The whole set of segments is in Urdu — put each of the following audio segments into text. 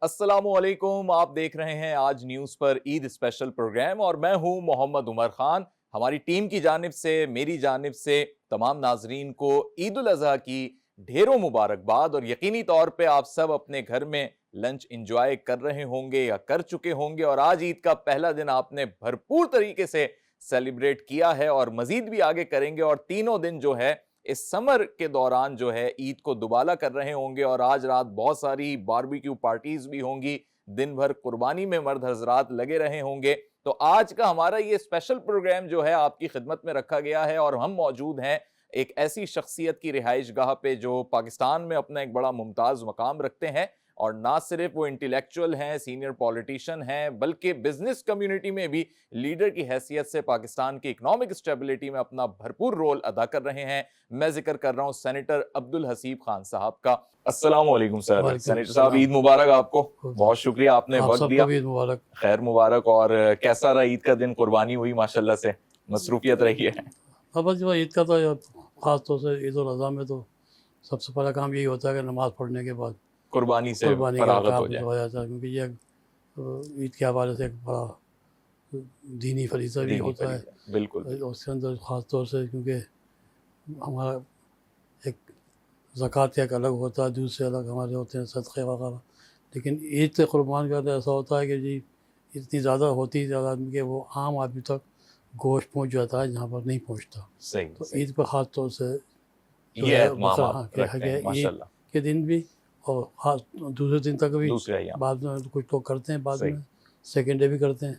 السلام علیکم، آپ دیکھ رہے ہیں آج نیوز پر عید اسپیشل پروگرام اور میں ہوں محمد عمر خان۔ ہماری ٹیم کی جانب سے، میری جانب سے تمام ناظرین کو عید الاضحیٰ کی ڈھیروں مبارکباد، اور یقینی طور پہ آپ سب اپنے گھر میں لنچ انجوائے کر رہے ہوں گے یا کر چکے ہوں گے، اور آج عید کا پہلا دن آپ نے بھرپور طریقے سے سیلیبریٹ کیا ہے اور مزید بھی آگے کریں گے، اور تینوں دن جو ہے اس سمر کے دوران جو ہے عید کو دوبالا کر رہے ہوں گے، اور آج رات بہت ساری باربیکیو پارٹیز بھی ہوں گی، دن بھر قربانی میں مرد حضرات لگے رہے ہوں گے۔ تو آج کا ہمارا یہ اسپیشل پروگرام جو ہے آپ کی خدمت میں رکھا گیا ہے، اور ہم موجود ہیں ایک ایسی شخصیت کی رہائش گاہ پہ جو پاکستان میں اپنا ایک بڑا ممتاز مقام رکھتے ہیں، اور نہ صرف وہ انٹیلیکچوئل ہیں، سینئر پولیٹیشین ہیں، بلکہ بزنس کمیونٹی میں بھی لیڈر کی حیثیت سے پاکستان کی اکنامک اسٹیبلٹی میں اپنا بھرپور رول ادا کر رہے ہیں۔ میں ذکر کر رہا ہوں سینیٹر عبدالحسیب خان صاحب کا۔ السلام علیکم سر۔ سینیٹر صاحب، عید مبارک آپ کو، بہت شکریہ آپ نے وقت دیا۔ عید مبارک، خیر مبارک۔ اور کیسا رہا عید کا دن؟ قربانی ہوئی ماشاءاللہ سے، مصروفیت رہی ہے؟ بس جو عید کا تو خاص طور سے عید الاضحیٰ میں تو سب سے پہلا کام یہی ہوتا ہے کہ نماز پڑھنے کے بعد قربانی سے قربانی کا فراغت کام ہو جائے، ہو جاتا ہے، کیونکہ یہ عید کے حوالے سے ایک بڑا دینی فریضہ بھی ہوتا ہے۔ بالکل۔ اس کے اندر خاص طور سے کیونکہ ہمارا ایک زکوٰۃ ایک الگ ہوتا ہے، دوسرے الگ ہمارے ہوتے ہیں صدقے وغیرہ، لیکن عید سے قربان کرتے ایسا ہوتا ہے کہ جی اتنی زیادہ ہوتی ہے زیادہ آدمی کہ وہ عام آدمی تک گوشت پہنچ جاتا ہے جہاں پر نہیں پہنچتا۔ صحیح۔ تو عید پر خاص طور سے جو یہ ہے اہتمامات رکھتے ہیں ماشاءاللہ۔ عید کے دن بھی اور خاص دوسرے دن تک بھی دوسرے ایام بعد میں کچھ لوگ کرتے ہیں، بعد صحیح۔ میں سیکنڈ ڈے بھی کرتے ہیں،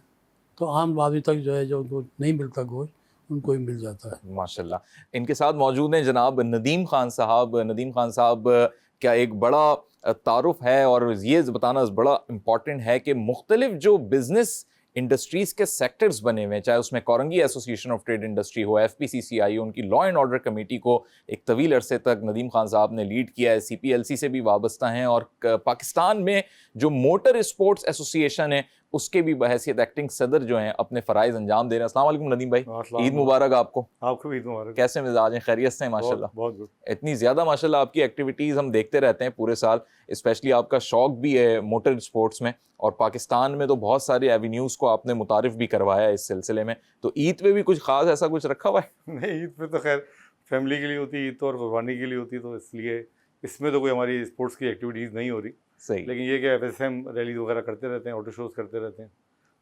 تو عام آدمی تک جو ہے جو ان کو نہیں ملتا گوشت ان کو ہی مل جاتا ہے ماشاءاللہ۔ ان کے ساتھ موجود ہیں جناب ندیم خان صاحب۔ ندیم خان صاحب کا ایک بڑا تعارف ہے، اور یہ بتانا بڑا امپورٹنٹ ہے کہ مختلف جو بزنس انڈسٹریز کے سیکٹرز بنے ہوئے ہیں، چاہے اس میں Korangi association of trade industry ہو، F P C C I, ان کی لا اینڈ آرڈر کمیٹی کو ایک طویل عرصے تک ندیم خان صاحب نے لیڈ کیا ہے، سی پی ایل سی سے بھی وابستہ ہیں، اور پاکستان میں جو موٹر اسپورٹس ایسوسی ایشن ہے اس کے بھی بحیثیت ایکٹنگ صدر جو ہیں اپنے فرائض انجام دے رہے ہیں۔ السلام علیکم ندیم بھائی، عید مبارک آپ کو۔ آپ کو بھی عید مبارک۔ کیسے مزاج ہیں؟ خیریت سے ہیں؟ ماشاءاللہ بہت گڈ۔ اتنی زیادہ ماشاءاللہ آپ کی ایکٹیویٹیز ہم دیکھتے رہتے ہیں پورے سال، اسپیشلی آپ کا شوق بھی ہے موٹر اسپورٹس میں، اور پاکستان میں تو بہت سارے ایونیوز کو آپ نے متعارف بھی کروایا ہے اس سلسلے میں۔ تو عید پہ بھی کچھ خاص ایسا کچھ رکھا ہوا ہے؟ نہیں، عید پہ تو خیر فیملی کے لیے ہوتی ہے عید تو، اور قربانی کے لیے ہوتی ہے، تو اس لیے اس میں تو کوئی ہماری اسپورٹس کی ایکٹیویٹیز نہیں ہو رہی۔ صحیح۔ لیکن یہ کہ ایف ایس ایم ریلیز وغیرہ کرتے رہتے ہیں، آٹو شوز کرتے رہتے ہیں،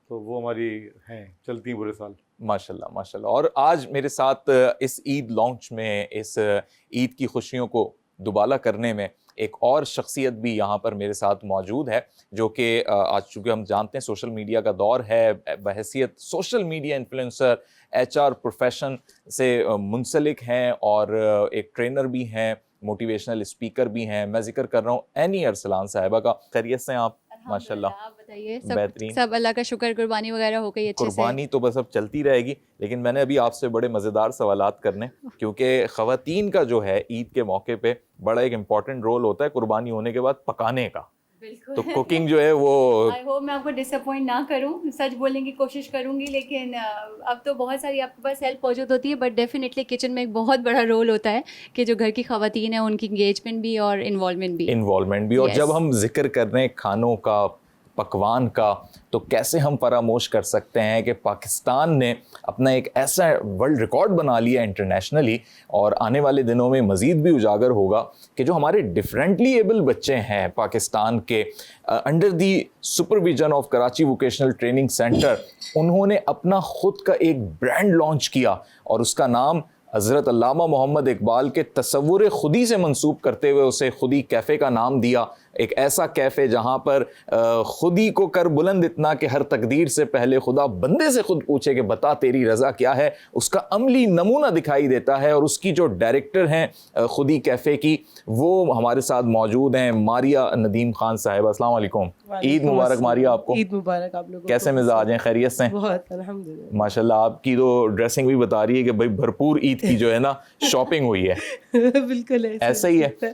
تو وہ ہماری ہیں، چلتی ہیں پورے سال۔ ماشاءاللہ ماشاءاللہ۔ اور آج میرے ساتھ اس عید لانچ میں، اس عید کی خوشیوں کو دوبالا کرنے میں ایک اور شخصیت بھی یہاں پر میرے ساتھ موجود ہے، جو کہ آج چونکہ ہم جانتے ہیں سوشل میڈیا کا دور ہے، بحیثیت social media influencer, H R profession سے منسلک ہیں، اور ایک ٹرینر بھی ہیں، موٹیویشنل اسپیکر بھی ہیں۔ میں ذکر کر رہا ہوں اینی ارسلان صاحبہ کا۔ خیریت سے ہیں آپ؟ ماشاءاللہ آپ بتائیے، بہترین، سب اللہ کا شکر، قربانی وغیرہ ہو گئی اچھے سے؟ قربانی تو بس اب چلتی رہے گی، لیکن میں نے ابھی آپ سے بڑے مزیدار سوالات کرنے، کیونکہ خواتین کا جو ہے عید کے موقع پہ بڑا ایک امپورٹنٹ رول ہوتا ہے قربانی ہونے کے بعد پکانے کا۔ بالکل۔ تو کوکنگ جو ہے وہ آئی ہوپ میں آپ کو ڈس اپوائنٹ نہ کروں، سچ بولنے کی کوشش کروں گی، لیکن اب تو بہت ساری آپ کے پاس ہیلپ موجود ہوتی ہے، بٹ ڈیفینیٹلی کچن میں ایک بہت بڑا رول ہوتا ہے کہ جو گھر کی خواتین ہیں ان کی انگیجمنٹ بھی اور انوالومنٹ بھی۔ اور جب ہم ذکر کر رہے ہیں کھانوں کا، پکوان کا، تو کیسے ہم فراموش کر سکتے ہیں کہ پاکستان نے اپنا ایک ایسا ورلڈ ریکارڈ بنا لیا انٹرنیشنلی، اور آنے والے دنوں میں مزید بھی اجاگر ہوگا، کہ جو ہمارے ڈفرینٹلی ایبل بچے ہیں پاکستان کے، under the supervision of Karachi vocational training centre, انہوں نے اپنا خود کا ایک برانڈ لانچ کیا، اور اس کا نام حضرت علامہ محمد اقبال کے تصور خودی سے منسوب کرتے ہوئے اسے خودی کیفے کا نام دیا۔ ایک ایسا کیفے جہاں پر خودی کو کر بلند اتنا کہ ہر تقدیر سے پہلے خدا بندے سے خود پوچھے کہ بتا تیری رضا کیا ہے، اس کا عملی نمونہ دکھائی دیتا ہے۔ اور اس کی جو ڈائریکٹر ہیں خودی کیفے کی، وہ ہمارے ساتھ موجود ہیں ماریا ندیم خان صاحبہ۔ السلام علیکم، عید مبارک ماریا آپ کو۔ عید مبارک آپ لوگوں کو۔ کیسے مزاج ہیں؟ خیریت سے؟ بہت الحمدللہ ماشاءاللہ۔ آپ کی تو ڈریسنگ بھی بتا رہی ہے کہ بھائی بھرپور عید کی جو ہے نا شاپنگ ہوئی ہے۔ بالکل ایسا ہی ہے۔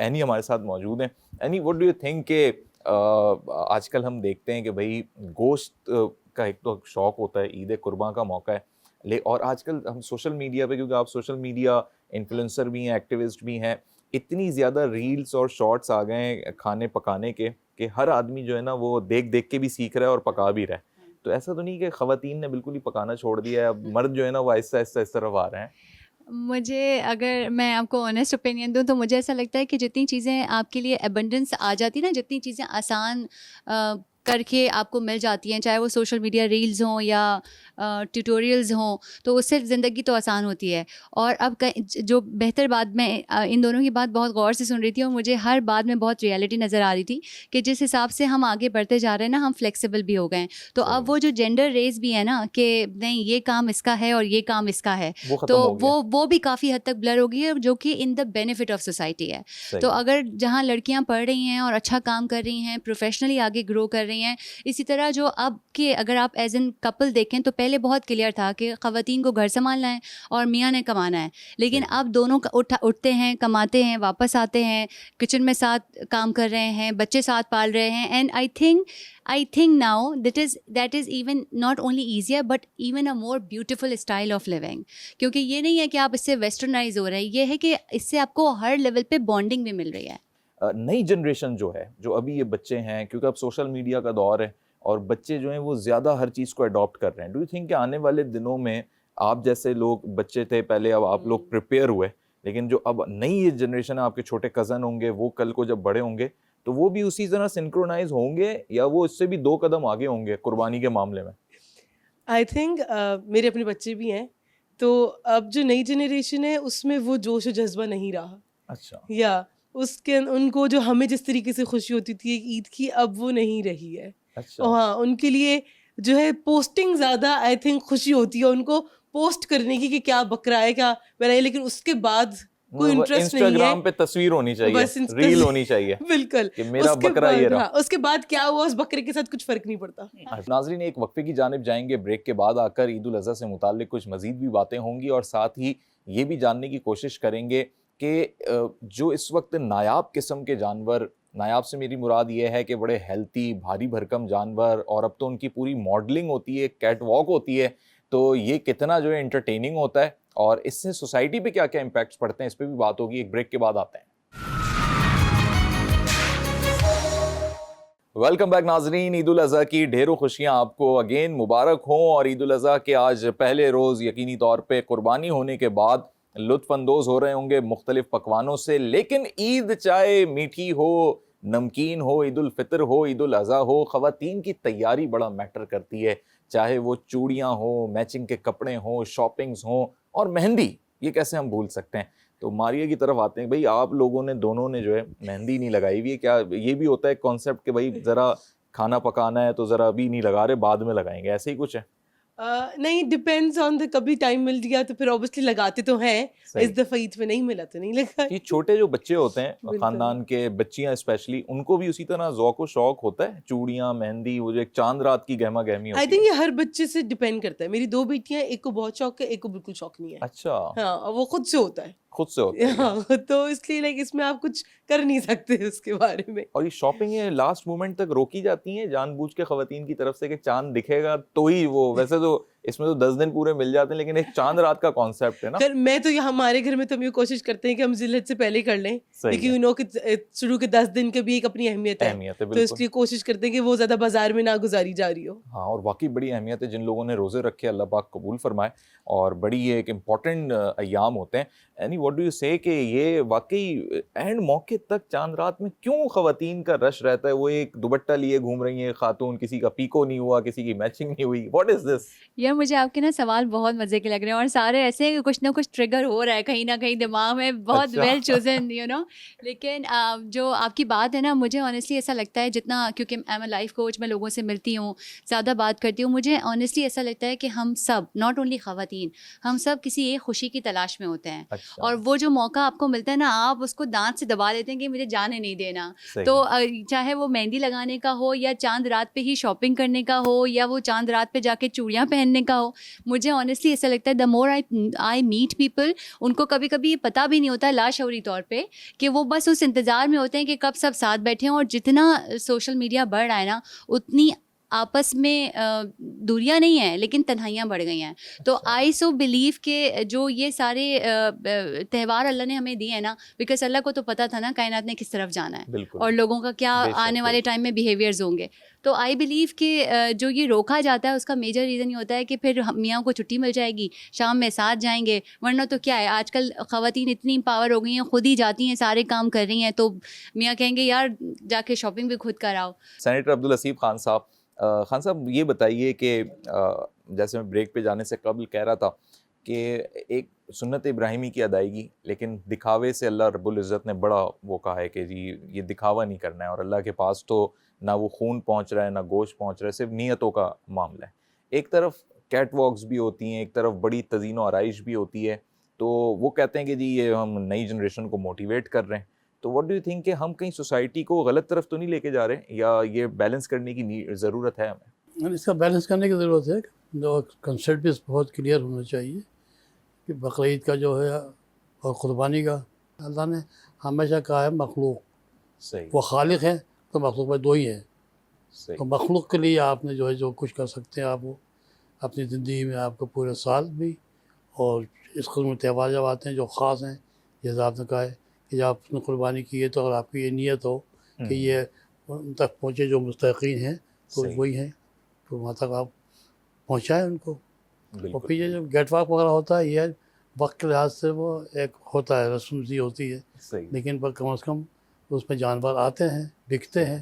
اینی ہمارے ساتھ موجود ہیں. Any what do you think کہ آج کل ہم دیکھتے ہیں کہ بھائی گوشت کا ایک تو شوق ہوتا ہے, عید قرباں کا موقع ہے, اور آج کل ہم سوشل میڈیا پہ, کیونکہ آپ سوشل میڈیا انفلوئنسر بھی ہیں, ایکٹیوسٹ بھی ہیں, اتنی زیادہ ریلز اور شارٹس آ گئے ہیں کھانے پکانے کے کہ ہر آدمی جو ہے نا وہ دیکھ کے بھی سیکھ رہا ہے اور پکا بھی رہا ہے. تو ایسا تو نہیں کہ خواتین نے بالکل ہی پکانا چھوڑ دیا ہے, اب مرد جو ہے نا وہ آہستہ آہستہ اس طرف آ رہے ہیں؟ مجھے اگر میں آپ کو آنیسٹ اوپینین دوں تو مجھے ایسا لگتا ہے کہ جتنی چیزیں آپ کے لیے ایبنڈنس آ جاتی نا, جتنی چیزیں آسان کر کے آپ کو مل جاتی ہیں, چاہے وہ سوشل میڈیا ریلز ہوں یا ٹیوٹوریلز ہوں, تو اس سے زندگی تو آسان ہوتی ہے. اور اب جو بہتر بات, میں ان دونوں کی بات بہت غور سے سن رہی تھی اور مجھے ہر بات میں بہت ریئلٹی نظر آ رہی تھی کہ جس حساب سے ہم آگے بڑھتے جا رہے ہیں نا, ہم فلیکسیبل بھی ہو گئے ہیں. تو اب وہ جو جینڈر ریز بھی ہے نا کہ نہیں یہ کام اس کا ہے اور یہ کام اس کا ہے, تو وہ بھی کافی حد تک بلر ہو گئی ہے, جو کہ ان دا بینیفٹ آف سوسائٹی ہے. تو اگر جہاں لڑکیاں پڑھ رہی ہیں اور اچھا کام کر رہی ہیں, پروفیشنلی آگے گرو کر رہی ہیں, اسی طرح جو اب کے اگر آپ ایز این کپل دیکھیں تو پہلے بہت کلیئر تھا کہ خواتین کو گھر سنبھالنا ہے اور میاں نے کمانا ہے, لیکن اب دونوں اٹھتے ہیں, کماتے ہیں, واپس آتے ہیں, کچن میں ساتھ کام کر رہے ہیں, بچے ساتھ پال رہے ہیں. And I think now that is even not only easier but even a more beautiful style of living, کیونکہ یہ نہیں ہے کہ آپ اس سے ویسٹرنائز ہو رہے ہیں, یہ ہے کہ اس سے آپ کو ہر لیول پہ بانڈنگ بھی مل رہی ہے. نئی جنریشن جو ہے, جو ابھی یہ بچے ہیں, کیونکہ اب سوشل میڈیا کا دور ہے اور بچے جو ہیں وہ زیادہ ہر چیز کو اڈاپٹ کر رہے ہیں. ڈو یو تھنک کہ آنے والے دنوں میں آپ جیسے لوگ بچے تھے پہلے, اب آپ لوگ پریپیئر ہوئے, لیکن جو اب نئی یہ جنریشن ہے, آپ کے چھوٹے کزن ہوں گے, وہ کل کو جب بڑے ہوں گے تو وہ بھی اسی طرح سنکرونائز ہوں گے یا وہ اس سے بھی 2 قدم آگے ہوں گے قربانی کے معاملے میں؟ آئی تھنک میرے اپنے بچے بھی ہیں, تو اب جو نئی جنریشن ہے اس میں وہ جوش و جذبہ نہیں رہا. اچھا. یا ان کو جو ہمیں جس طریقے سے خوشی ہوتی تھی ایک عید کی, اب وہ نہیں رہی ہے. ہاں, ان کے لیے جو ہے پوسٹنگ زیادہ آئی تھنک خوشی ہوتی ہے ان کو پوسٹ کرنے کی کہ کیا بکرا ہے کیا بنائے, لیکن اس کے بعد کوئی انٹرسٹ نہیں ہے. انسٹاگرام پہ تصویر ہونی چاہیے, ریل ہونی چاہیے, بالکل, کہ میرا بکرا یہ رہا. اس کے بعد کیا ہوا اس بکرے کے ساتھ کچھ فرق نہیں پڑتا. ناظرین, ایک وقفے کی جانب جائیں گے, بریک کے بعد آ کر عید الاضحیٰ سے متعلق کچھ مزید بھی باتیں ہوں گی, اور ساتھ ہی یہ بھی جاننے کی کوشش کریں گے کہ جو اس وقت نایاب قسم کے جانور, نایاب سے میری مراد یہ ہے کہ بڑے ہیلتھی, بھاری بھرکم جانور, اور اب تو ان کی پوری ماڈلنگ ہوتی ہے, کیٹ واک ہوتی ہے, تو یہ کتنا جو ہے انٹرٹیننگ ہوتا ہے اور اس سے سوسائٹی پہ کیا کیا امپیکٹس پڑتے ہیں, اس پہ بھی بات ہوگی. ایک بریک کے بعد آتے ہیں. ویلکم بیک ناظرین, عید الاضحیٰ کی ڈھیروں خوشیاں آپ کو اگین مبارک ہوں. اور عید الاضحیٰ کے آج پہلے روز یقینی طور پہ قربانی ہونے کے بعد لطف اندوز ہو رہے ہوں گے مختلف پکوانوں سے, لیکن عید چاہے میٹھی ہو, نمکین ہو, عید الفطر ہو, عید الاضحیٰ ہو, خواتین کی تیاری بڑا میٹر کرتی ہے. چاہے وہ چوڑیاں ہوں, میچنگ کے کپڑے ہوں, شاپنگز ہوں, اور مہندی, یہ کیسے ہم بھول سکتے ہیں. تو ماریہ کی طرف آتے ہیں. بھائی آپ لوگوں نے دونوں نے جو ہے مہندی نہیں لگائی ہوئی ہے, کیا یہ بھی ہوتا ہے کانسیپٹ کہ بھائی ذرا کھانا پکانا ہے تو ذرا ابھی نہیں لگا رہے, بعد میں لگائیں گے, ایسے ہی کچھ ہے؟ نہیں, ڈپینڈز آن دا, کبھی ٹائم مل گیا تو پھر اوبیسلی لگاتے تو ہیں, اس دفعہ عید پہ نہیں ملا تو نہیں لگا. یہ چھوٹے جو بچے ہوتے ہیں خاندان کے, بچیاں اسپیشلی, ان کو بھی اسی طرح ذوق و شوق ہوتا ہے چوڑیاں, مہندی, وہ جو ایک چاند رات کی گہما گہمی ہوتی ہے. آئی تھنک یہ ہر بچے سے ڈپینڈ کرتا ہے. میری 2 بیٹیاں, ایک کو بہت شوق ہے, ایک کو بالکل شوق نہیں ہے. اچھا. ہاں, وہ خود سے ہوتا ہے, خود سے ہوتا ہے. ہاں, تو اس لیے لائک اس میں آپ کچھ کر نہیں سکتے اس کے بارے میں. اور یہ شاپنگ ہے لاسٹ مومنٹ تک روکی جاتی ہیں جان بوجھ کے خواتین کی طرف سے کہ چاند دکھے گا تو ہی وہ, ویسے تو اس میں تو 10 دن پورے مل جاتے ہیں, لیکن ایک چاند رات کا کانسیپٹ ہے نا. میں تو ہمارے گھر میں تو ہم یہ کوشش کرتے ہیں کہ ہم ذی الحج سے پہلے کر لیں, کیونکہ یو نو کہ شروع کے 10 دن کے بھی ایک اپنی اہمیت ہے, تو اس لیے کوشش کرتے ہیں کہ وہ زیادہ بازار میں نہ گزاری جا رہی ہو. ہاں, اور واقعی بڑی اہمیت ہے. جن لوگوں نے روزے رکھے اللہ پاک قبول فرمائے, اور بڑی یہ ایک امپورٹنٹ ایام ہوتے ہیں. اینی واٹ ڈو یو سے کہ یہ واقعی اینڈ موقع تک چاند رات میں کیوں خواتین کا رش رہتا ہے؟ وہ ایک دوپٹہ لیے گھوم رہی ہیں خاتون, کسی کا پیکو نہیں ہوا, کسی کی میچنگ نہیں ہوئی. واٹ از دس؟ یار مجھے آپ کے نا سوال بہت مزے کے لگ رہے ہیں, اور سارے ایسے ہیں کہ کچھ نہ کچھ ٹریگر ہو رہا ہے کہیں نہ کہیں دماغ میں, بہت ویل چوزن یو نو. لیکن جو آپ کی بات ہے نا, مجھے آنیسٹلی ایسا لگتا ہے جتنا, کیونکہ I am a life coach, میں لوگوں سے ملتی ہوں, زیادہ بات کرتی ہوں, مجھے آنیسٹلی ایسا لگتا ہے کہ ہم سب, ناٹ اونلی خواتین, ہم سب کسی ایک خوشی کی تلاش میں ہوتے ہیں. اور وہ جو موقع آپ کو ملتا ہے نا, آپ اس کو دانت سے دبا لیتے ہیں کہ مجھے جانے نہیں دینا. تو چاہے وہ مہندی لگانے کا ہو, یا چاند رات پہ ہی شاپنگ کرنے کا ہو, یا وہ چاند رات پہ جا کے چوڑیاں پہننے کرنے کا ہو. مجھے آنیسٹلی ایسا لگتا ہے دا مور آئی میٹ پیپل, ان کو کبھی کبھی یہ پتہ بھی نہیں ہوتا لاشعوری طور پہ کہ وہ بس اس انتظار میں ہوتے ہیں کہ کب سب ساتھ بیٹھے ہوں, اور جتنا سوشل میڈیا بڑھ رہا ہے نا اتنی آپس میں دوریاں نہیں ہیں لیکن تنہائیاں بڑھ گئی ہیں. تو آئی سو بلیو کہ جو یہ سارے تہوار اللہ نے ہمیں دیے ہیں نا, بیکاز اللہ کو تو پتہ تھا نا کائنات نے کس طرف جانا ہے اور لوگوں کا کیا آنے والے ٹائم میں بیہیویئرز ہوں گے. تو آئی بلیو کہ جو یہ روکا جاتا ہے اس کا میجر ریزن یہ ہوتا ہے کہ پھر میاں کو چھٹی مل جائے گی, شام میں ساتھ جائیں گے, ورنہ تو کیا ہے آج کل خواتین اتنی امپاور ہو گئی ہیں, خود ہی جاتی ہیں سارے کام کر رہی ہیں, تو میاں کہیں گے یار جا کے شاپنگ بھی خود کراؤ. سینیٹر عبدالحسیب خان صاحب, خان صاحب یہ بتائیے کہ جیسے میں بریک پہ جانے سے قبل کہہ رہا تھا کہ ایک سنت ابراہیمی کی ادائیگی, لیکن دکھاوے سے اللہ رب العزت نے بڑا وہ کہا ہے کہ جی یہ دکھاوا نہیں کرنا ہے, اور اللہ کے پاس تو نہ وہ خون پہنچ رہا ہے نہ گوشت پہنچ رہا ہے, صرف نیتوں کا معاملہ ہے. ایک طرف کیٹ واکس بھی ہوتی ہیں, ایک طرف بڑی تزئین و آرائش بھی ہوتی ہے, تو وہ کہتے ہیں کہ جی یہ ہم نئی جنریشن کو موٹیویٹ کر رہے ہیں. تو واٹ ڈو یو تھنک کہ ہم کہیں سوسائٹی کو غلط طرف تو نہیں لے کے جا رہے ہیں, یا یہ بیلنس کرنے کی ضرورت ہے ہمیں؟ اس کا بیلنس کرنے کی ضرورت ہے. جو کنسیپٹ بھی بہت کلیئر ہونا چاہیے کہ بقرعید کا جو ہے اور قربانی کا, اللہ نے ہمیشہ کہا ہے مخلوق, صحیح, وہ خالق ہے تو مخلوق میں دو ہی ہیں. صحیح, تو مخلوق کے لیے آپ نے جو ہے جو کچھ کر سکتے ہیں آپ وہ اپنی زندگی میں, آپ کو پورے سال بھی, اور اس قسم کے تہوار جب آتے ہیں جو خاص ہیں, جیسا آپ نے کہا ہے کہ جب آپ نے قربانی کی ہے تو اگر آپ کی یہ نیت ہو کہ یہ ان تک پہنچے جو مستحقین ہیں تو وہی ہیں, تو وہاں تک آپ پہنچائیں ان کو. اور پھر یہ جو گیٹ واک وغیرہ ہوتا ہے یہ وقت کے لحاظ سے وہ ایک ہوتا ہے, رسم سی ہوتی ہے, لیکن پر کم از کم اس میں جانور آتے ہیں, بکتے ہیں,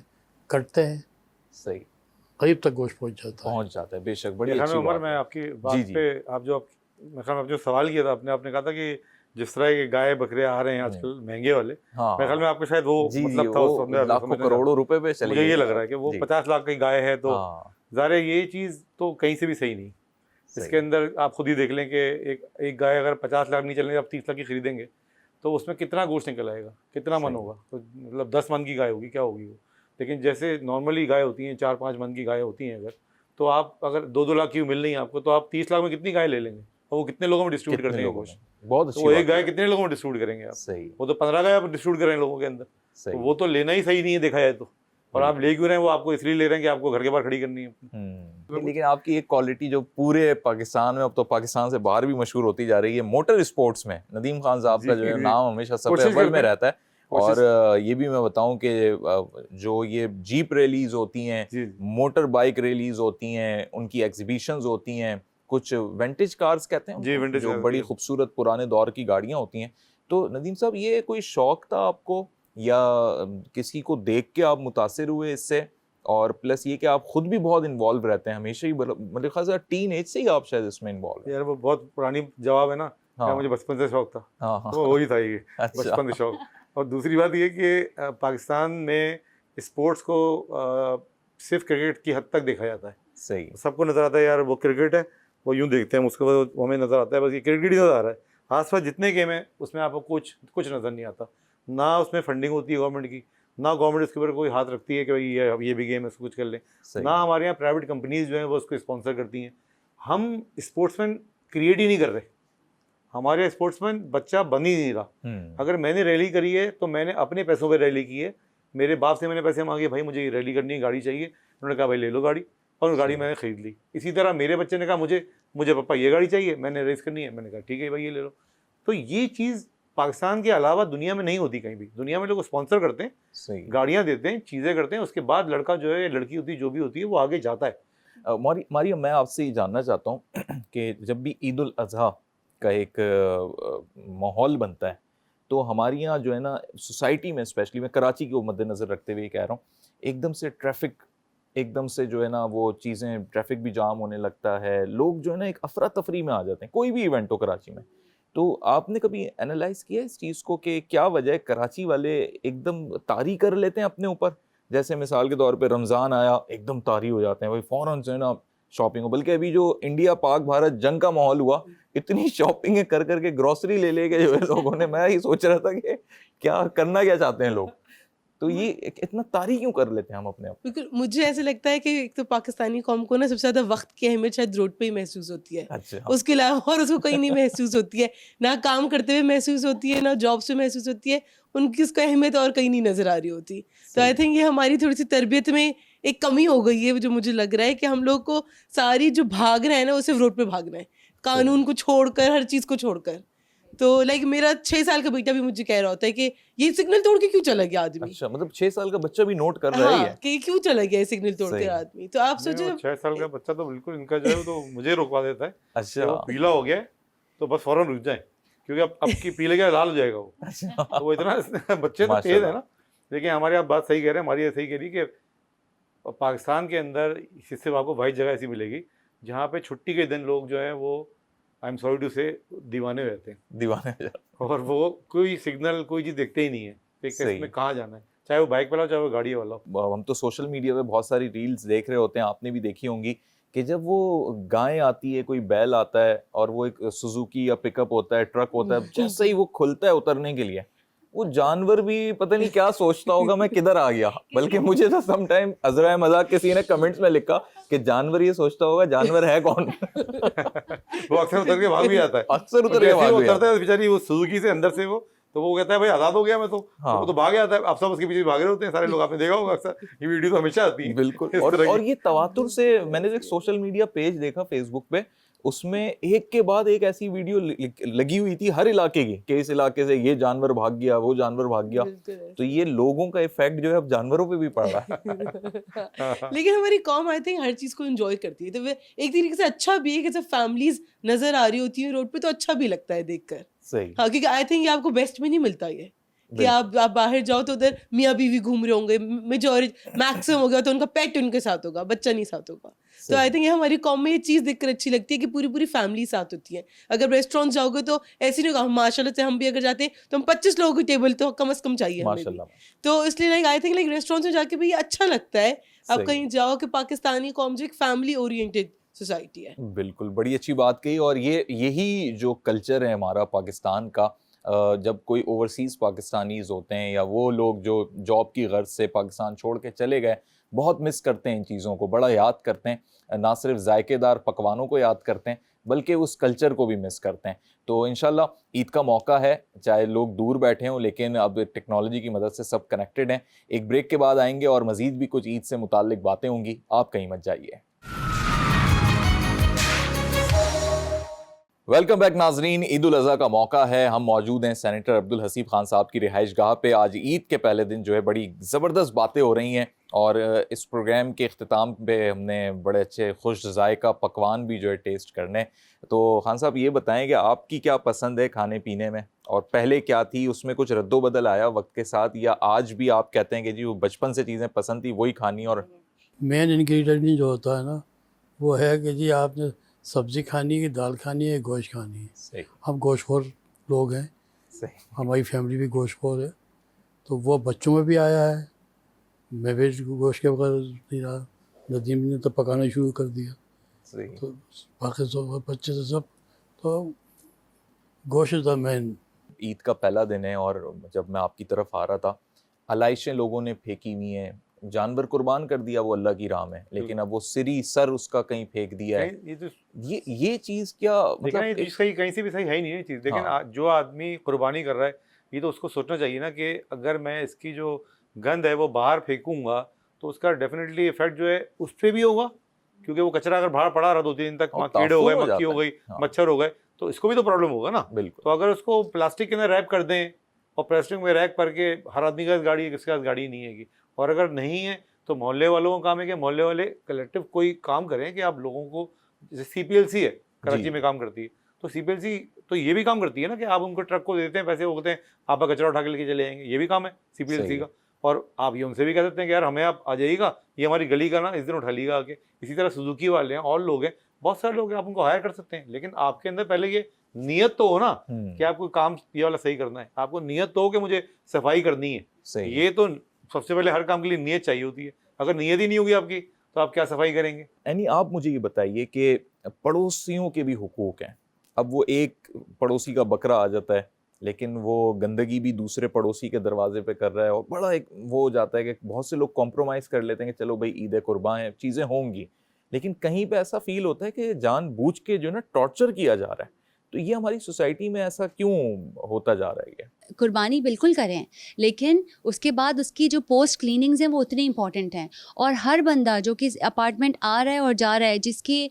کٹتے ہیں, صحیح, قریب تک گوشت پہنچ جاتا ہے. بے شک, بڑی اچھی عمر بات میں ہے. آپ کی بات پہ آپ جو سوال کیا تھا آپ نے کہا تھا کہ جس طرح کے گائے بکرے آ رہے ہیں آج کل مہنگے والے, میرے خیال میں آپ کو شاید وہ مطلب تھا اس وقت, لاکھوں کروڑوں روپے پہ چلے, مجھے یہ لگ رہا ہے کہ وہ 50 لاکھ کی گائے ہے, تو ظاہر ہے یہ چیز تو کہیں سے بھی صحیح نہیں. اس کے اندر آپ خود ہی دیکھ لیں کہ ایک گائے اگر 50 لاکھ نہیں چلنے آپ 30 لاکھ کی خریدیں گے تو اس میں کتنا گوشت نکل آئے گا, کتنا من ہوگا, تو مطلب 10 من کی گائے ہوگی, کیا ہوگی وہ. لیکن جیسے نارملی گائے ہوتی ہیں 4-5 من کی گائے ہوتی ہیں, اگر تو آپ اگر 2-2 لاکھ کی مل رہی ہیں آپ کو, تو آپ 30 لاکھ میں کتنی گائے لے لیں گے, اور وہ کتنے لوگوں میں ڈسٹریبیوٹ کرتے ہیں گوشت. بہت تو وہ ایک گائے کتنے لوگوں میں ڈسٹریبیوٹ کریں گے آپ, صحیح, وہ تو 15 گائے آپ ڈسٹریبیوٹ کریں لوگوں کے اندر, تو وہ تو لینا ہی صحیح نہیں ہے دیکھا جائے تو. اور آپ لے کیوں رہے ہیں, وہ آپ کو اس لیے لے رہے ہیں کہ آپ کو گھر کے باہر کھڑی کرنی ہے. لیکن آپ کی ایک کوالٹی جو پورے پاکستان میں, اب تو پاکستان سے باہر بھی مشہور ہوتی جا رہی ہے, موٹر اسپورٹس میں ندیم خان صاحب کا جو ہے نام ہمیشہ صف اول میں رہتا ہے. اور یہ بھی میں بتاؤں کہ جو یہ جیپ ریلیز ہوتی ہیں, موٹر بائک ریلیز ہوتی ہیں, ان کی ایگزیبیشنز ہوتی ہیں, کچھ وینٹیج کارز کہتے ہیں جو بڑی خوبصورت پرانے دور کی گاڑیاں ہوتی ہیں. تو ندیم صاحب یہ کوئی شوق تھا آپ کو, یا کسی کو دیکھ کے آپ متاثر ہوئے اس سے, اور پلس یہ کہ آپ خود بھی بہت انوالو رہتے ہیں ہمیشہ ہی, میرے خیال سے ٹین ایج سے ہی آپ شاید اس میں انوالو ہیں؟ یار وہ بہت پرانی جواب ہے نا, مجھے بچپن سے شوق تھا, وہی تھا یہ بچپن سے شوق. اور دوسری بات یہ کہ پاکستان میں اسپورٹس کو صرف کرکٹ کی حد تک دیکھا جاتا ہے. صحیح, سب کو نظر آتا ہے یار وہ کرکٹ ہے, وہ یوں دیکھتے ہیں, اس کے بعد ہمیں نظر آتا ہے بس یہ کرکٹ ہی نظر آ رہا ہے. آس پاس جتنے گیم ہیں اس میں آپ کو کچھ نظر نہیں آتا, نہ اس میں فنڈنگ ہوتی ہے گورنمنٹ کی, نہ گورنمنٹ اس کے اوپر کوئی ہاتھ رکھتی ہے کہ بھائی یہ بھی گیم ہے اس کو کچھ کر لیں, نہ ہمارے یہاں پرائیویٹ کمپنیز جو ہیں وہ اس کو اسپانسر کرتی ہیں. ہم اسپورٹس مین کریٹ ہی نہیں کر رہے, ہمارے اسپورٹس مین بچہ بن ہی نہیں رہا. اگر میں نے ریلی کری ہے تو میں نے اپنے پیسوں پہ ریلی کی ہے, میرے باپ سے میں نے پیسے مانگے, بھائی مجھے یہ ریلی کرنی ہے, گاڑی چاہیے, انہوں نے کہا بھائی لے لو گاڑی, اور گاڑی میں نے خرید لی. اسی طرح میرے بچے نے کہا مجھے پپا یہ گاڑی چاہیے, میں نے ریس کرنی ہے, میں نے کہا ٹھیک ہے بھائی یہ لے لو. تو یہ چیز پاکستان کے علاوہ دنیا میں نہیں ہوتی کہیں بھی. دنیا میں لوگ اسپانسر کرتے ہیں, گاڑیاں دیتے ہیں, چیزیں کرتے ہیں, اس کے بعد لڑکا جو ہے, لڑکی ہوتی ہے, جو بھی ہوتی ہے, وہ آگے جاتا ہے. مریم, میں آپ سے یہ جاننا چاہتا ہوں کہ جب بھی عید الاضحیٰ کا ایک ماحول بنتا ہے تو ہمارے یہاں جو ہے نا سوسائٹی میں, اسپیشلی میں کراچی کو مد نظر رکھتے ہوئے یہ کہہ رہا ہوں, ایک دم سے ٹریفک, ایک دم سے جو ہے نا وہ چیزیں, ٹریفک بھی جام ہونے لگتا ہے, لوگ جو ہے نا ایک افراتفری میں آ جاتے ہیں, کوئی بھی ایونٹ ہو کراچی میں. تو آپ نے کبھی انالائز کیا اس چیز کو کہ کیا وجہ ہے کراچی والے ایک دم طاری کر لیتے ہیں اپنے اوپر؟ جیسے مثال کے طور پہ رمضان آیا, ایک دم طاری ہو جاتے ہیں بھائی, فوراً سے نا شاپنگ ہو. بلکہ ابھی جو انڈیا پاک بھارت جنگ کا ماحول ہوا, اتنی شاپنگیں کر کے گروسری لے کے جو ہے لوگوں نے, میں ہی سوچ رہا تھا کہ کیا کرنا کیا چاہتے ہیں لوگ. تو یہ اتنا طاری کیوں کر لیتے ہیں ہم اپنے آپ؟ بالکل مجھے ایسا لگتا ہے کہ ایک تو پاکستانی قوم کو نا سب سے زیادہ وقت کی اہمیت شاید روڈ پہ ہی محسوس ہوتی ہے, اچھا اس کے علاوہ اور اس کو کہیں نہیں محسوس ہوتی ہے, نہ کام کرتے ہوئے محسوس ہوتی ہے, نہ جاب سے محسوس ہوتی ہے, ان کی اس کو اہمیت اور کہیں نہیں نظر آ رہی ہوتی. تو آئی تھنک یہ ہماری تھوڑی سی تربیت میں ایک کمی ہو گئی ہے, جو مجھے لگ رہا ہے کہ ہم لوگ کو ساری جو بھاگ رہے ہیں نا وہ صرف روڈ پہ بھاگنا ہے, قانون کو چھوڑ کر, ہر چیز کو چھوڑ کر. تو لائک میرا 6 سال کا بیٹا بھی مجھے کہہ رہا ہوتا ہے کہ یہ سگنل توڑ کے کیوں چلا گیا آدمی. اچھا مطلب 6 سال کا بچہ بھی نوٹ کر رہا ہے کہ کیوں چلا گیا سگنل توڑ کے آدمی. تو آپ سوچیں 6 سال کا بچہ تو بالکل ان کا جو ہے تو مجھے روکوا دیتا ہے. اچھا وہ پیلا ہو گیا تو بس فوراً رک جائیں, کیونکہ اب کی پیلے گیا لال ہو جائے گا وہ. تو وہ اتنا بچے تو تیز ہے نا. لیکن ہماری آپ بات صحیح کہہ رہے ہیں, ہماری صحیح کہہ رہی کہ پاکستان کے اندر صرف آپ کو واحد جگہ ایسی ملے گی جہاں پہ چھٹی کے دن لوگ جو ہیں وہ آئی ایم سوری ٹو سے دیوانے رہتے ہیں, دیوانے, اور وہ کوئی سگنل کوئی چیز دیکھتے ہی نہیں ہے کہ اس میں کہاں جانا ہے, چاہے وہ بائک والا ہو چاہے وہ گاڑی والا ہو. ہم تو سوشل میڈیا پہ بہت ساری ریلز دیکھ رہے ہوتے ہیں, آپ نے بھی دیکھی ہوں گی, کہ جب وہ گائے آتی ہے, کوئی بیل آتا ہے اور وہ ایک سوزوکی یا پک اپ ہوتا ہے, ٹرک ہوتا ہے, جیسے ہی وہ کھلتا ہے اترنے کے لیے, وہ جانور بھی پتہ نہیں کیا سوچتا ہوگا میں کدھر آ گیا. بلکہ مجھے تو سم ٹائم عذرائے مذاق کسی نے کمنٹس میں لکھا کہ جانور یہ سوچتا ہوگا جانور ہے کون. وہ اکثر اتر کے بھاگ بھی جاتا ہے, اکثر اتر کے بھاگ اترتا ہے بیچاری وہ سوزوکی سے اندر سے وہ, تو وہ کہتا ہے بھائی آزاد ہو گیا میں تو, وہ تو بھاگ جاتا ہے. اب سب اس کے پیچھے بھاگ رہے ہوتے ہیں سارے لوگ, آپ نے دیکھا ہوگا اکثر یہ ویڈیو تو ہمیشہ آتی ہے. بالکل. اور یہ تواتر سے میں نے ایک سوشل میڈیا پیج دیکھا فیس بک پہ, اس میں ایک کے بعد ایک ایسی ویڈیو لگی ہوئی تھی ہر علاقے کی, کہ اس علاقے سے یہ جانور بھاگ گیا, وہ جانور بھاگ گیا. تو یہ لوگوں کا ایفیکٹ جو ہے اب جانوروں پہ بھی پڑ رہا ہے. لیکن ہماری قوم آئی تھنک ہر چیز کو انجوائے کرتی ہے, تو وہ ایک طریقے سے اچھا بھی ہے کہ جب فیملیز نظر آ رہی ہوتی ہیں روڈ پہ تو اچھا بھی لگتا ہے دیکھ کر. صحیح. ہاں کیونکہ آئی تھنک یہ آپ کو بیسٹ میں نہیں ملتا یہ کہ آپ باہر جاؤ تو ادھر میاں بیوی گھوم رہے ہوں گے, میکسیمم ہو گیا تو ان کا پیٹ ان کے ساتھ ہوگا, بچہ نہیں ساتھ ہوگا. تو آئی تھنک یہ ہماری قوم میں یہ چیز دیکھ کر اچھی لگتی ہے کہ پوری فیملی ساتھ ہوتی ہے. اگر ریسٹورینٹ جاؤ گے تو ایسے نہیں ہوگا, ماشاء اللہ سے ہم بھی اگر جاتے ہیں تو ہم 25 لوگوں کی ٹیبل تو کم از کم چاہیے ہمیں. تو اس لیے like I think like restaurant میں جا کے بھی اچھا لگتا ہے. اب کہیں جاؤ کہ پاکستانی قوم جو ایک فیملی اورینٹیڈ سوسائٹی ہے. بالکل, بڑی اچھی بات کہی. اور یہی جو کلچر ہے ہمارا پاکستان کا, جب کوئی اوورسیز پاکستانیز ہوتے ہیں یا وہ لوگ جو جاب کی غرض سے پاکستان چھوڑ کے چلے گئے, بہت مس کرتے ہیں ان چیزوں کو, بڑا یاد کرتے ہیں. نہ صرف ذائقے دار پکوانوں کو یاد کرتے ہیں بلکہ اس کلچر کو بھی مس کرتے ہیں. تو انشاءاللہ عید کا موقع ہے, چاہے لوگ دور بیٹھے ہوں لیکن اب ٹیکنالوجی کی مدد سے سب کنیکٹڈ ہیں. ایک بریک کے بعد آئیں گے اور مزید بھی کچھ عید سے متعلق باتیں ہوں گی, آپ کہیں مت جائیے. ویلکم بیک ناظرین. عید الاضحیٰ کا موقع ہے, ہم موجود ہیں سینیٹر عبدالحسیب خان صاحب کی رہائش گاہ پہ. آج عید کے پہلے دن جو ہے بڑی زبردست باتیں ہو رہی ہیں, اور اس پروگرام کے اختتام پہ ہم نے بڑے اچھے خوش ذائقہ پکوان بھی جو ہے ٹیسٹ کرنے. تو خان صاحب یہ بتائیں کہ آپ کی کیا پسند ہے کھانے پینے میں, اور پہلے کیا تھی, اس میں کچھ رد و بدل آیا وقت کے ساتھ, یا آج بھی آپ کہتے ہیں کہ جی وہ بچپن سے چیزیں پسند تھی وہی کھانی؟ اور مین انگریڈینٹ جو ہوتا ہے نا وہ ہے کہ جی آپ نے سبزی کھانی ہے, دال کھانی ہے, گوشت کھانی ہے. صحیح. ہم گوشت خور لوگ ہیں, صحیح. ہماری فیملی بھی گوشت خور ہے, تو وہ بچوں میں بھی آیا ہے. میں بھی گوشت کے بغیر نہیں رہا, ندیم نے تو پکانا شروع کر دیا. صحیح. تو باقی سب بچے سے سب تو گوشت تھا مین. عید کا پہلا دن ہے اور جب میں آپ کی طرف آ رہا تھا, علائشیں لوگوں نے پھینکی ہوئی ہیں, جانور قربان کر دیا وہ اللہ کی راہ میں, لیکن اب وہ سر اس کا کہیں پھینک دیا ہے. یہ چیز کیا مطلب کہیں سے بھی صحیح ہے ہی نہیں ہے چیز. لیکن جو آدمی قربانی کر رہا ہے یہ تو اس کو سوچنا چاہیے نا کہ اگر میں اس کی جو گند ہے وہ باہر پھینکوں گا تو اس کا ڈیفینیٹلی افیکٹ جو ہے اس پہ بھی ہوگا, کیونکہ وہ کچرا اگر باہر پڑا رہا 2 دن تک, کیڑے ہو گئے, مکھی ہو گئی, مچھر ہو گئے, تو اس کو بھی تو پرابلم ہوگا نا. بالکل. تو اگر اس کو پلاسٹک کے اندر ریپ کر دیں, اور پلاسٹک میں ریپ کر کے ہر آدمی کے پاس گاڑی ہے, کس کے پاس گاڑی نہیں ہے گی, اور اگر نہیں ہے تو محلے والوں کا کام ہے کہ محلے والے کلیکٹیو کوئی کام کریں کہ آپ لوگوں کو, جیسے CPLC ہے کراچی میں کام کرتی ہے, تو CPLC تو یہ بھی کام کرتی ہے نا کہ آپ ان کو ٹرک کو دیتے ہیں پیسے, وہ کہتے ہیں آپ کا کچرا اٹھا کے لے کے چلے جائیں گے, یہ بھی کام ہے CPLC کا. اور آپ یہ ان سے بھی کہہ سکتے ہیں کہ یار ہمیں آپ آ جائیے گا, یہ ہماری گلی کا نا اس دن اٹھا لیے گا آ کے. اسی طرح سوزوکی والے ہیں اور لوگ ہیں, بہت سارے لوگ ہیں, آپ ان کو ہائر کر سکتے ہیں. لیکن آپ کے اندر پہلے یہ نیت تو ہو نا کہ آپ کو کام یہ والا صحیح کرنا ہے, آپ کو نیت تو ہو کہ مجھے صفائی کرنی ہے. یہ تو سب سے پہلے ہر کام کے لیے نیت چاہیے ہوتی ہے. اگر نیت ہی نہیں ہوگی آپ کی تو آپ کیا صفائی کریں گے؟ یعنی آپ مجھے یہ بتائیے کہ پڑوسیوں کے بھی حقوق ہیں. اب وہ ایک پڑوسی کا بکرا آ جاتا ہے لیکن وہ گندگی بھی دوسرے پڑوسی کے دروازے پہ کر رہا ہے, اور بڑا ایک وہ ہو جاتا ہے کہ بہت سے لوگ کمپرومائز کر لیتے ہیں کہ چلو بھائی عید قربان ہے, چیزیں ہوں گی, لیکن کہیں پہ ایسا فیل ہوتا ہے کہ جان بوجھ کے جو ہے نا ٹارچر کیا جا رہا ہے. تو یہ ہماری سوسائٹی میں ایسا کیوں ہوتا جا رہا ہے یہ؟ قربانی بالکل کریں, لیکن اس کے بعد اس کی جو پوسٹ کلیننگز ہیں وہ اتنی امپورٹنٹ ہیں. اور ہر بندہ جو کہ اپارٹمنٹ آ رہا ہے اور جا رہا ہے, جس کی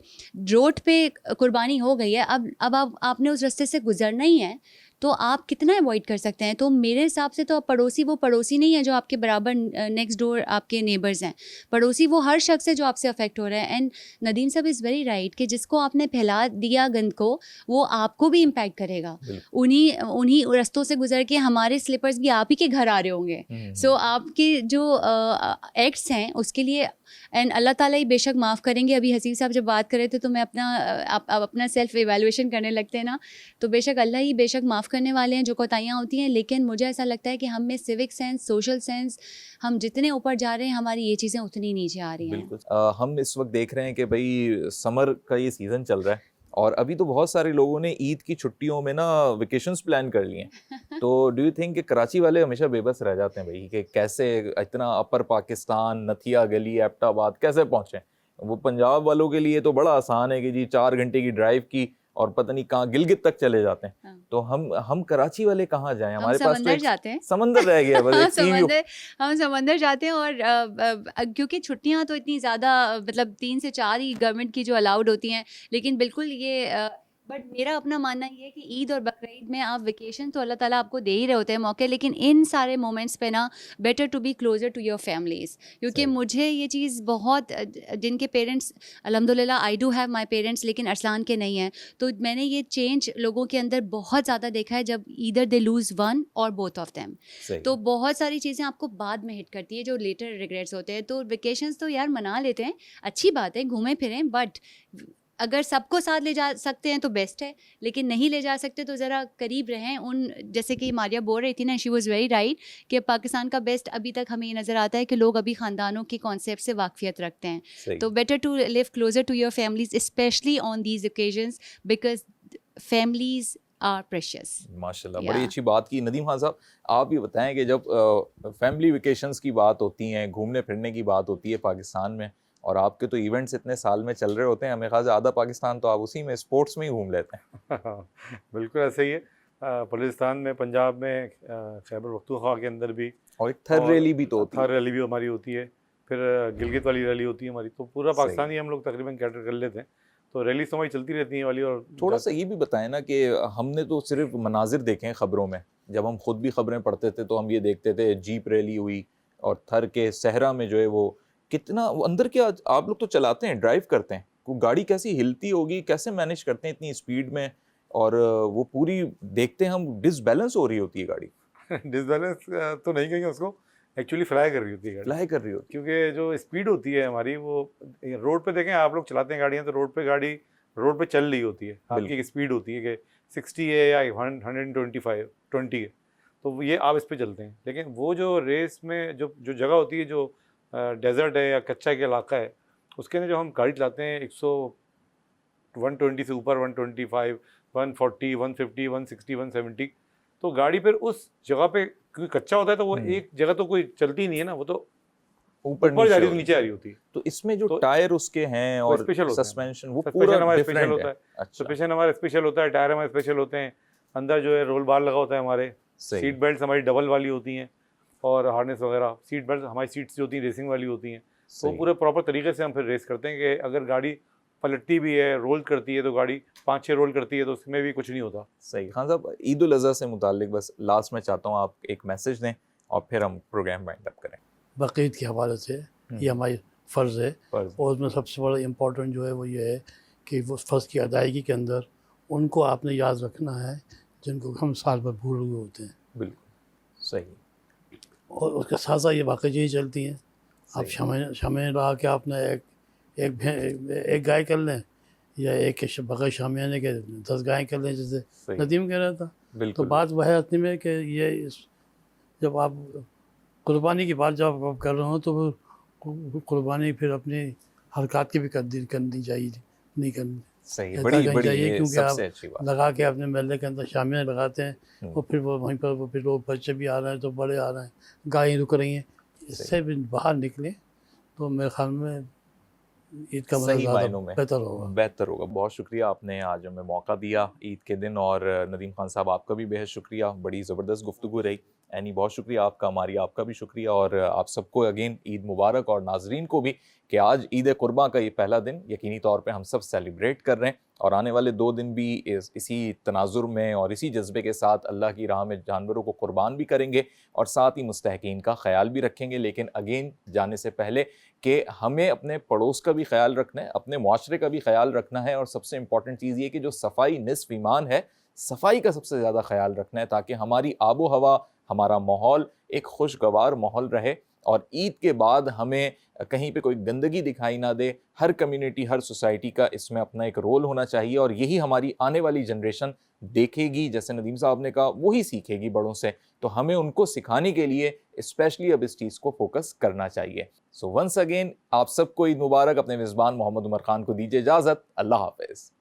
روڈ پہ قربانی ہو گئی ہے, اب آپ نے اس راستے سے گزرنا ہی ہے, تو آپ کتنا اوائڈ کر سکتے ہیں. تو میرے حساب سے تو پڑوسی وہ پڑوسی نہیں ہے جو آپ کے برابر نیکسٹ ڈور آپ کے نیبرز ہیں. پڑوسی وہ ہر شخص ہے جو آپ سے افیکٹ ہو رہا ہے. اینڈ ندیم صاحب از ویری رائٹ کہ جس کو آپ نے پھیلا دیا گند کو, وہ آپ کو بھی امپیکٹ کرے گا. انہی رستوں سے گزر کے ہمارے سلپرز بھی آپ ہی کے گھر آ رہے ہوں گے. سو آپ کے جو ایکٹس ہیں اس کے لیے, اینڈ اللہ تعالیٰ ہی بے شک معاف کریں گے. ابھی حسیب صاحب جب بات کر رہے تھے تو میں اپنا سیلف ایویلویشن کرنے لگتے ہیں نا, تو بے شک اللہ ہی بے شک معاف کرنے والے ہیں جو کوتاہیاں ہوتی ہیں. لیکن مجھے ایسا لگتا ہے کہ ہم میں سیوک سینس, سوشل سینس, ہم جتنے اوپر جا رہے ہیں ہماری یہ چیزیں اتنی نیچے آ رہی ہیں. بالکل. ہم اس وقت دیکھ رہے ہیں کہ بھائی سمر کا یہ سیزن چل رہا ہے, اور ابھی تو بہت سارے لوگوں نے عید کی چھٹیوں میں نا ویکیشنز پلان کر لیے ہیں. تو ڈو یو تھنک کہ کراچی والے ہمیشہ بے بس رہ جاتے ہیں بھائی کہ کیسے اتنا اپر پاکستان, نتھیا گلی, ایبٹ آباد کیسے پہنچیں؟ وہ پنجاب والوں کے لیے تو بڑا آسان ہے کہ جی 4 گھنٹے کی ڈرائیو کی اور پتہ نہیں کہاں گلگت تک چلے جاتے ہیں. تو ہم کراچی والے کہاں جائیں؟ ہمارے پاس تو جاتے ہیں, سمندر رہ گیا بس. ہم سمندر جاتے ہیں. اور کیونکہ چھٹیاں تو اتنی زیادہ مطلب 3 سے 4 ہی گورنمنٹ کی جو الاؤڈ ہوتی ہیں, لیکن بالکل یہ بٹ میرا اپنا ماننا یہ ہے کہ عید اور بقرعید میں آپ ویکیشن تو اللہ تعالیٰ آپ کو دے ہی رہے ہوتے ہیں موقع, لیکن ان سارے مومنٹس پہ نا better to be closer to your families. کیونکہ مجھے یہ چیز بہت, جن کے پیرنٹس الحمد للہ I do have my parents لیکن ارسلان کے نہیں ہیں, تو میں نے یہ چینج لوگوں کے اندر بہت زیادہ دیکھا ہے جب ایدر دے لوز ون اور بوتھ آف دیم. تو بہت ساری چیزیں آپ کو بعد میں ہٹ کرتی ہے جو لیٹر ریگریٹس ہوتے ہیں. تو ویکیشنز تو یار منا لیتے ہیں, اچھی بات ہے, گھومیں پھریں, بٹ اگر سب کو ساتھ لے جا سکتے ہیں تو بیسٹ ہے, لیکن نہیں لے جا سکتے تو ذرا قریب رہیں ان. جیسے کہ ماریہ بول رہی تھی نا, شی واز ویری رائٹ کہ پاکستان کا بیسٹ ابھی تک ہمیں یہ نظر آتا ہے کہ لوگ ابھی خاندانوں کے کانسیپٹ سے واقفیت رکھتے ہیں. تو better to live closer to your families especially on these occasions because families are precious. ماشاءاللہ, بڑی اچھی بات کی. ندیم خان صاحب, آپ یہ بتائیں کہ جب فیملی ویکیشنز کی بات ہوتی ہیں, گھومنے پھرنے کی بات ہوتی ہے پاکستان میں, اور آپ کے تو ایونٹس اتنے سال میں چل رہے ہوتے ہیں, ہمیں خاص آدھا پاکستان تو آپ اسی میں اسپورٹس میں ہی گھوم لیتے ہیں. بالکل ایسا ہی ہے. بلوچستان میں, پنجاب میں, خیبر پختونخوا کے اندر بھی, اور ایک تھر ریلی بھی تو ہوتی ہے. تھر ریلی بھی ہماری ہوتی ہے, پھر گلگت والی ریلی ہوتی ہے ہماری. تو پورا پاکستان ہی ہم لوگ تقریباً کیٹر کر لیتے ہیں. تو ریلی تو ہماری چلتی رہتی ہیں والی. اور تھوڑا سا یہ بھی بتائیں نا کہ ہم نے تو صرف مناظر دیکھے ہیں خبروں میں, جب ہم خود بھی خبریں پڑھتے تھے تو ہم یہ دیکھتے تھے جیپ ریلی ہوئی, اور تھر کے صحرا میں جو ہے وہ کتنا اندر, کیا آپ لوگ تو چلاتے ہیں, ڈرائیو کرتے ہیں, کوئی گاڑی کیسی ہلتی ہوگی, کیسے مینیج کرتے ہیں اتنی اسپیڈ میں, اور وہ پوری دیکھتے ہیں ہم ڈس بیلنس ہو رہی ہوتی ہے گاڑی. ڈس بیلنس تو نہیں کہیں گے اس کو, ایکچولی فلائی کر رہی ہوتی ہے گاڑی, فلائی کر رہی ہوتی ہے. کیونکہ جو اسپیڈ ہوتی ہے ہماری, وہ روڈ پہ دیکھیں آپ لوگ چلاتے ہیں گاڑیاں, تو روڈ پہ گاڑی روڈ پہ چل رہی ہوتی ہے, آپ کی ایک اسپیڈ ہوتی ہے کہ 60 ہے یا 120 ہے, تو یہ آپ اس پہ چلتے ہیں. لیکن وہ جو ریس میں جو جگہ ہوتی ہے, جو ڈیزرٹ ہے یا کچا کے علاقہ ہے, اس کے اندر جو ہم گاڑی چلاتے ہیں 120 سے اوپر, 125, 140, 150, 160, 170, تو گاڑی پھر اس جگہ پہ کیونکہ کچا ہوتا ہے تو وہ ایک جگہ تو کوئی چلتی نہیں ہے نا, وہ تو اوپر جا رہی, نیچے آ رہی ہوتی ہے. تو اس میں جو ٹائر اس کے ہیں اور سسپینشن, وہ پورا ہمارا ڈفرینٹ اسپیشل ہوتا ہے. سسپینشن ہمارا اسپیشل ہوتا ہے, ٹائر ہمارے اسپیشل ہوتے ہیں, اندر جو ہے رول بار لگا ہوتا ہے ہمارے, سیٹ بیلٹس ہماری ڈبل والی ہوتی ہیں, اور ہارنیس وغیرہ. سیٹ بیلٹ ہماری سیٹس جو ہوتی ہیں ریسنگ والی ہوتی ہیں, تو پورے پراپر طریقے سے ہم پھر ریس کرتے ہیں کہ اگر گاڑی پلٹتی بھی ہے, رول کرتی ہے, تو گاڑی 5-6 رول کرتی ہے, تو اس میں بھی کچھ نہیں ہوتا. صحیح. خان صاحب, عید الاضحیٰ سے متعلق بس لاسٹ میں چاہتا ہوں آپ ایک میسج دیں اور پھر ہم پروگرام وائنڈ اپ کریں. بقرعید کے حوالے سے یہ ہماری فرض ہے, اور اس میں سب سے بڑا امپورٹنٹ جو ہے وہ یہ ہے کہ وہ فرض کی ادائیگی کے اندر ان کو آپ نے یاد رکھنا ہے جن کو ہم سال بھر بھول ہوئے ہوتے ہیں. بالکل صحیح. اور اس کے ساتھ ساتھ یہ واقعی یہی چلتی ہیں. آپ شامع رہا کہ آپ نے ایک گائے کر لیں, یا ایک بغیر شامیانے کے 10 گائیں کر لیں, جیسے ندیم کہہ رہا تھا. تو بات وہ ہے اصلی میں کہ یہ جب آپ قربانی کی بات جب آپ کر رہے ہوں تو وہ قربانی پھر اپنی حرکات کی بھی کرنی چاہیے, نہیں کرنی. صحیح، ایسا بڑی کرنا بڑی چاہیے، یہ کیونکہ سب آپ سے اچھی بات. لگا کے اپنے محلے کے اندر شامیاں لگاتے ہیں، اور پھر وہ وہیں پر وہ پھر وہ بچے بھی آ رہے ہیں تو بڑے آ رہے ہیں، گائیں رک رہی ہیں، اس سے بھی باہر نکلیں تو میرے خیال میں عید کا مزہ صحیح زیادہ معنوں میں بہتر ہوگا. بہتر ہوگا. بہت شکریہ، آپ نے آج ہمیں موقع دیا عید کے دن، اور ندیم خان صاحب آپ کا بھی بہت شکریہ، بڑی زبردست گفتگو رہی. اینی بہت شکریہ آپ کا، ہماری آپ کا بھی شکریہ، اور آپ سب کو اگین عید مبارک، اور ناظرین کو بھی کہ آج عید قرباں کا یہ پہلا دن یقینی طور پہ ہم سب سیلیبریٹ کر رہے ہیں، اور آنے والے 2 دن بھی اسی تناظر میں اور اسی جذبے کے ساتھ اللہ کی راہ میں جانوروں کو قربان بھی کریں گے، اور ساتھ ہی مستحقین کا خیال بھی رکھیں گے. لیکن اگین جانے سے پہلے کہ ہمیں اپنے پڑوس کا بھی خیال رکھنا ہے، اپنے معاشرے کا بھی خیال رکھنا ہے، اور سب سے امپورٹنٹ چیز یہ کہ جو صفائی نصف ایمان ہے، صفائی کا سب سے زیادہ خیال رکھنا ہے، تاکہ ہماری آب و ہوا، ہمارا ماحول ایک خوشگوار ماحول رہے، اور عید کے بعد ہمیں کہیں پہ کوئی گندگی دکھائی نہ دے. ہر کمیونٹی، ہر سوسائٹی کا اس میں اپنا ایک رول ہونا چاہیے، اور یہی ہماری آنے والی جنریشن دیکھے گی. جیسے ندیم صاحب نے کہا، وہی سیکھے گی بڑوں سے، تو ہمیں ان کو سکھانے کے لیے اسپیشلی اب اس چیز کو فوکس کرنا چاہیے. سو ونس اگین آپ سب کو عید مبارک. اپنے میزبان محمد عمر خان کو دیجیے اجازت. اللہ حافظ.